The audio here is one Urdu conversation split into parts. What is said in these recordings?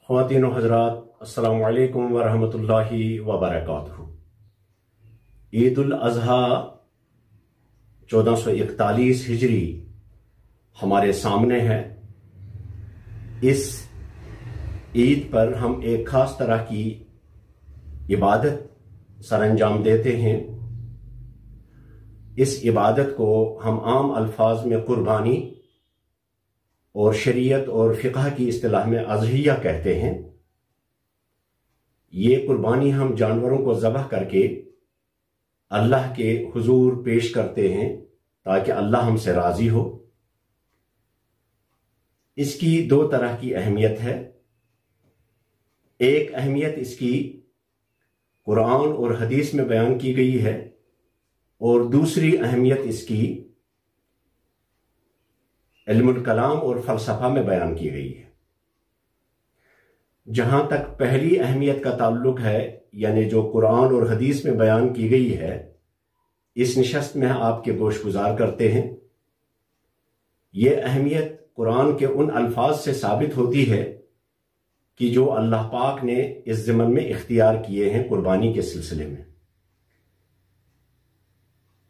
خواتین و حضرات، السلام علیکم ورحمۃ اللہ وبرکاتہ۔ عید الاضحیٰ 1441 ہجری ہمارے سامنے ہے۔ اس عید پر ہم ایک خاص طرح کی عبادت سر انجام دیتے ہیں۔ اس عبادت کو ہم عام الفاظ میں قربانی اور شریعت اور فقہ کی اصطلاح میں اضحیہ کہتے ہیں۔ یہ قربانی ہم جانوروں کو ذبح کر کے اللہ کے حضور پیش کرتے ہیں تاکہ اللہ ہم سے راضی ہو۔ اس کی دو طرح کی اہمیت ہے۔ ایک اہمیت اس کی قرآن اور حدیث میں بیان کی گئی ہے، اور دوسری اہمیت اس کی علم الکلام اور فلسفہ میں بیان کی گئی ہے۔ جہاں تک پہلی اہمیت کا تعلق ہے، یعنی جو قرآن اور حدیث میں بیان کی گئی ہے، اس نشست میں آپ کے گوش گزار کرتے ہیں۔ یہ اہمیت قرآن کے ان الفاظ سے ثابت ہوتی ہے کہ جو اللہ پاک نے اس ضمن میں اختیار کیے ہیں قربانی کے سلسلے میں۔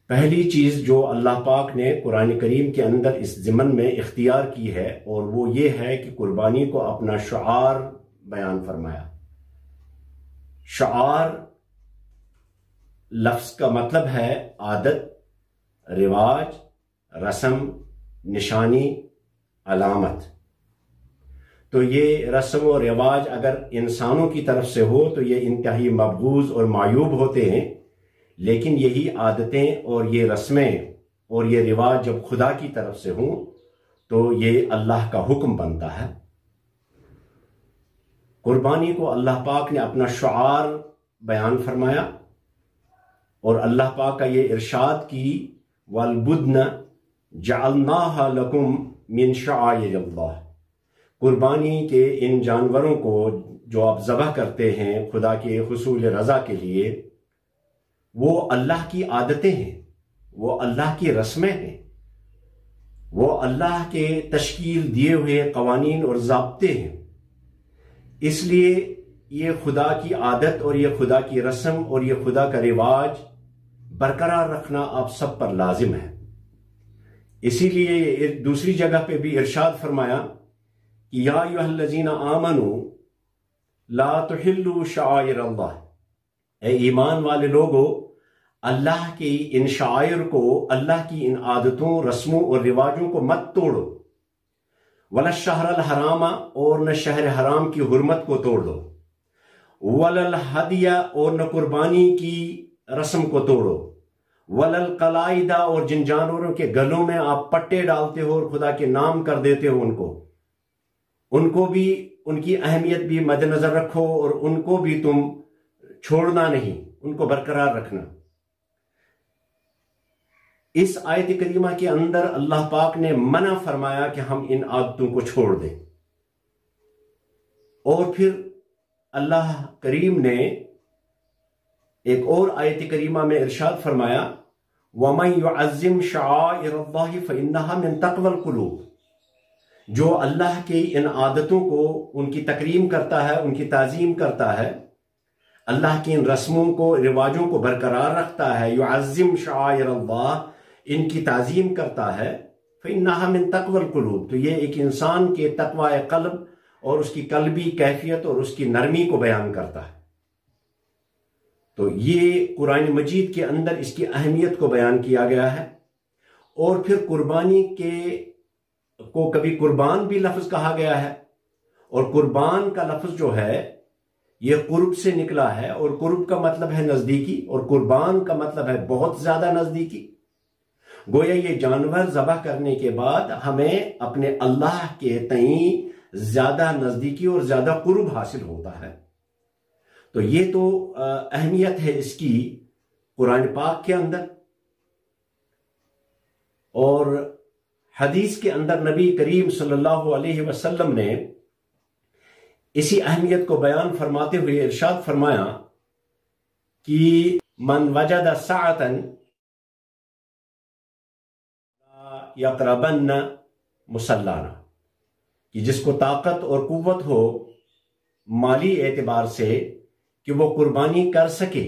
پہلی چیز جو اللہ پاک نے قرآن کریم کے اندر اس ضمن میں اختیار کی ہے، اور وہ یہ ہے کہ قربانی کو اپنا شعار بیان فرمایا۔ شعار لفظ کا مطلب ہے عادت، رواج، رسم، نشانی، علامت۔ تو یہ رسم و رواج اگر انسانوں کی طرف سے ہو تو یہ انتہائی مبغوض اور معیوب ہوتے ہیں، لیکن یہی عادتیں اور یہ رسمیں اور یہ رواج جب خدا کی طرف سے ہوں تو یہ اللہ کا حکم بنتا ہے۔ قربانی کو اللہ پاک نے اپنا شعار بیان فرمایا، اور اللہ پاک کا یہ ارشاد کی وَالْبُدْنَ جَعَلْنَاهَا لَكُمْ مِنْ شَعَائِرِ اللَّهِ۔ قربانی کے ان جانوروں کو جو آپ ذبح کرتے ہیں خدا کے حصول رضا کے لیے، وہ اللہ کی عادتیں ہیں، وہ اللہ کی رسمیں ہیں، وہ اللہ کے تشکیل دیے ہوئے قوانین اور ضابطے ہیں۔ اس لیے یہ خدا کی عادت اور یہ خدا کی رسم اور یہ خدا کا رواج برقرار رکھنا آپ سب پر لازم ہے۔ اسی لیے دوسری جگہ پہ بھی ارشاد فرمایا کہ یا ایھا الذین آمنوا لا تحلوا شعائر اللہ، اے ایمان والے لوگو، اللہ کی ان شعائر کو، اللہ کی ان عادتوں، رسموں اور رواجوں کو مت توڑو۔ ولا الشہر الحرام، اور نہ شہر حرام کی حرمت کو توڑ دو۔ ولا الہدی، اور نہ قربانی کی رسم کو توڑو۔ ولا القلائد، اور جن جانوروں کے گلوں میں آپ پٹے ڈالتے ہو اور خدا کے نام کر دیتے ہو ان کو بھی، ان کی اہمیت بھی مد نظر رکھو، اور ان کو بھی تم چھوڑنا نہیں، ان کو برقرار رکھنا۔ اس آیت کریمہ کے اندر اللہ پاک نے منع فرمایا کہ ہم ان عادتوں کو چھوڑ دیں، اور پھر اللہ کریم نے ایک اور آیت کریمہ میں ارشاد فرمایا وَمَن يُعَظِّمْ شَعَائِرَ اللَّهِ فَإِنَّهَا مِن تَقْوَى الْقُلُوبِ۔ جو اللہ کی ان عادتوں کو، ان کی تکریم کرتا ہے، ان کی تعظیم کرتا ہے، اللہ کی ان رسموں کو، رواجوں کو برقرار رکھتا ہے، يُعَظِّمْ شَعَائِرَ اللَّهِ، ان کی تعظیم کرتا ہے، فَإِنَّهَا مِن تَقْوَى الْقُلُوبِ، تو یہ ایک انسان کے تقوی قلب اور اس کی قلبی کیفیت اور اس کی نرمی کو بیان کرتا ہے۔ تو یہ قرآن مجید کے اندر اس کی اہمیت کو بیان کیا گیا ہے۔ اور پھر قربانی کو کبھی قربان بھی لفظ کہا گیا ہے، اور قربان کا لفظ جو ہے یہ قرب سے نکلا ہے، اور قرب کا مطلب ہے نزدیکی، اور قربان کا مطلب ہے بہت زیادہ نزدیکی۔ گویا یہ جانور ذبح کرنے کے بعد ہمیں اپنے اللہ کے تئیں زیادہ نزدیکی اور زیادہ قرب حاصل ہوتا ہے۔ تو یہ تو اہمیت ہے اس کی قرآن پاک کے اندر، اور حدیث کے اندر نبی کریم صلی اللہ علیہ وسلم نے اسی اہمیت کو بیان فرماتے ہوئے ارشاد فرمایا کہ من وجد سعة یقربن مصلانا، کہ جس کو طاقت اور قوت ہو مالی اعتبار سے کہ وہ قربانی کر سکے،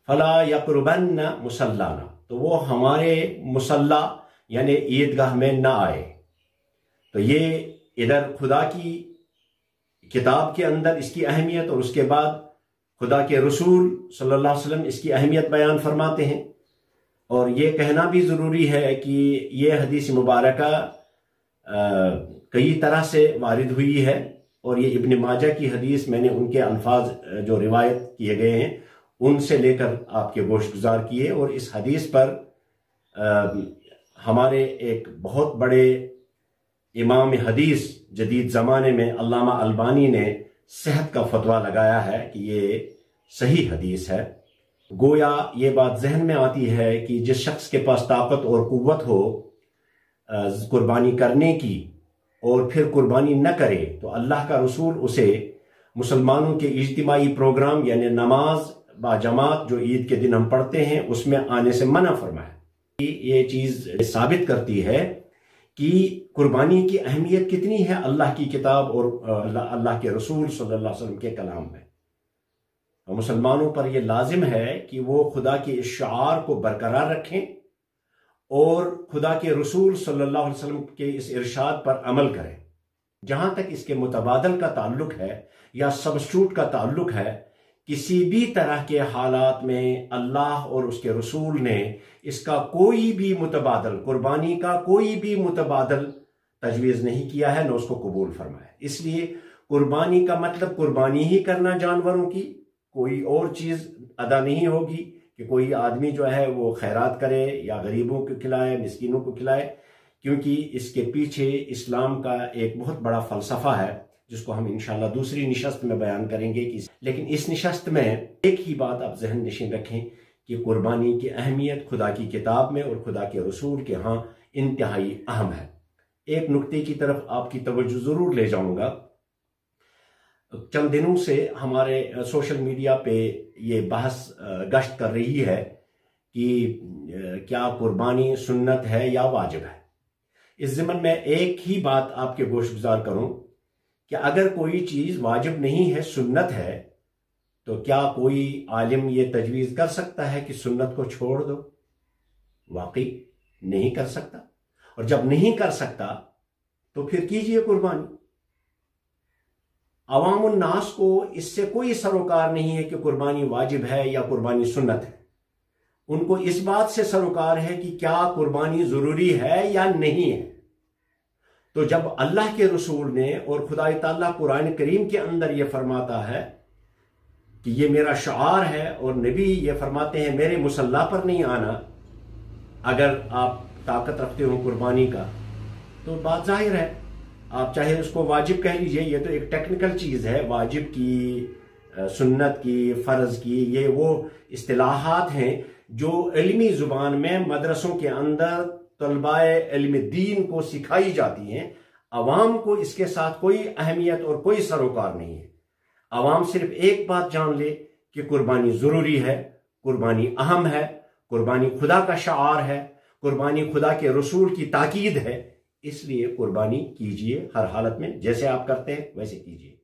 فلا یقربن مصلانا، تو وہ ہمارے مصلی یعنی عیدگاہ میں نہ آئے۔ تو یہ ادھر خدا کی کتاب کے اندر اس کی اہمیت، اور اس کے بعد خدا کے رسول صلی اللہ علیہ وسلم اس کی اہمیت بیان فرماتے ہیں۔ اور یہ کہنا بھی ضروری ہے کہ یہ حدیث مبارکہ کئی طرح سے وارد ہوئی ہے، اور یہ ابن ماجہ کی حدیث، میں نے ان کے الفاظ جو روایت کیے گئے ہیں ان سے لے کر آپ کے گوش گزار کیے، اور اس حدیث پر ہمارے ایک بہت بڑے امام حدیث جدید زمانے میں علامہ البانی نے صحت کا فتویٰ لگایا ہے کہ یہ صحیح حدیث ہے۔ گویا یہ بات ذہن میں آتی ہے کہ جس شخص کے پاس طاقت اور قوت ہو قربانی کرنے کی اور پھر قربانی نہ کرے، تو اللہ کا رسول اسے مسلمانوں کے اجتماعی پروگرام یعنی نماز با جماعت جو عید کے دن ہم پڑھتے ہیں اس میں آنے سے منع فرمایا۔ یہ چیز ثابت کرتی ہے کہ قربانی کی اہمیت کتنی ہے اللہ کی کتاب اور اللہ کے رسول صلی اللہ علیہ وسلم کے کلام میں۔ مسلمانوں پر یہ لازم ہے کہ وہ خدا کے اس شعار کو برقرار رکھیں اور خدا کے رسول صلی اللہ علیہ وسلم کے اس ارشاد پر عمل کریں۔ جہاں تک اس کے متبادل کا تعلق ہے یا سبسٹیوٹ کا تعلق ہے، کسی بھی طرح کے حالات میں اللہ اور اس کے رسول نے اس کا کوئی بھی متبادل، قربانی کا کوئی بھی متبادل تجویز نہیں کیا ہے، نہ اس کو قبول فرمایا۔ اس لیے قربانی کا مطلب قربانی ہی کرنا، جانوروں کی کوئی اور چیز ادا نہیں ہوگی کہ کوئی آدمی جو ہے وہ خیرات کرے یا غریبوں کو کھلائے، مسکینوں کو کھلائے، کیونکہ اس کے پیچھے اسلام کا ایک بہت بڑا فلسفہ ہے جس کو ہم انشاءاللہ دوسری نشست میں بیان کریں گے۔ لیکن اس نشست میں ایک ہی بات آپ ذہن نشین رکھیں کہ قربانی کی اہمیت خدا کی کتاب میں اور خدا کے رسول کے ہاں انتہائی اہم ہے۔ ایک نکتے کی طرف آپ کی توجہ ضرور لے جاؤں گا۔ چند دنوں سے ہمارے سوشل میڈیا پہ یہ بحث گشت کر رہی ہے کہ کیا قربانی سنت ہے یا واجب ہے۔ اس ضمن میں ایک ہی بات آپ کے گوش گزار کروں کہ اگر کوئی چیز واجب نہیں ہے، سنت ہے، تو کیا کوئی عالم یہ تجویز کر سکتا ہے کہ سنت کو چھوڑ دو؟ واقعی نہیں کر سکتا، اور جب نہیں کر سکتا تو پھر کیجئے قربانی۔ عوام الناس کو اس سے کوئی سروکار نہیں ہے کہ قربانی واجب ہے یا قربانی سنت ہے۔ ان کو اس بات سے سروکار ہے کہ کیا قربانی ضروری ہے یا نہیں ہے۔ تو جب اللہ کے رسول نے اور خدا تعالیٰ قرآن کریم کے اندر یہ فرماتا ہے کہ یہ میرا شعار ہے، اور نبی یہ فرماتے ہیں میرے مصلی پر نہیں آنا اگر آپ طاقت رکھتے ہو قربانی کا، تو بات ظاہر ہے آپ چاہے اس کو واجب کہہ لیجئے، یہ تو ایک ٹیکنیکل چیز ہے، واجب کی، سنت کی، فرض کی، یہ وہ اصطلاحات ہیں جو علمی زبان میں مدرسوں کے اندر طلباء علم دین کو سکھائی جاتی ہیں۔ عوام کو اس کے ساتھ کوئی اہمیت اور کوئی سروکار نہیں ہے۔ عوام صرف ایک بات جان لے کہ قربانی ضروری ہے، قربانی اہم ہے، قربانی خدا کا شعار ہے، قربانی خدا کے رسول کی تاکید ہے، اس لیے قربانی کیجئے، ہر حالت میں جیسے آپ کرتے ہیں ویسے کیجئے۔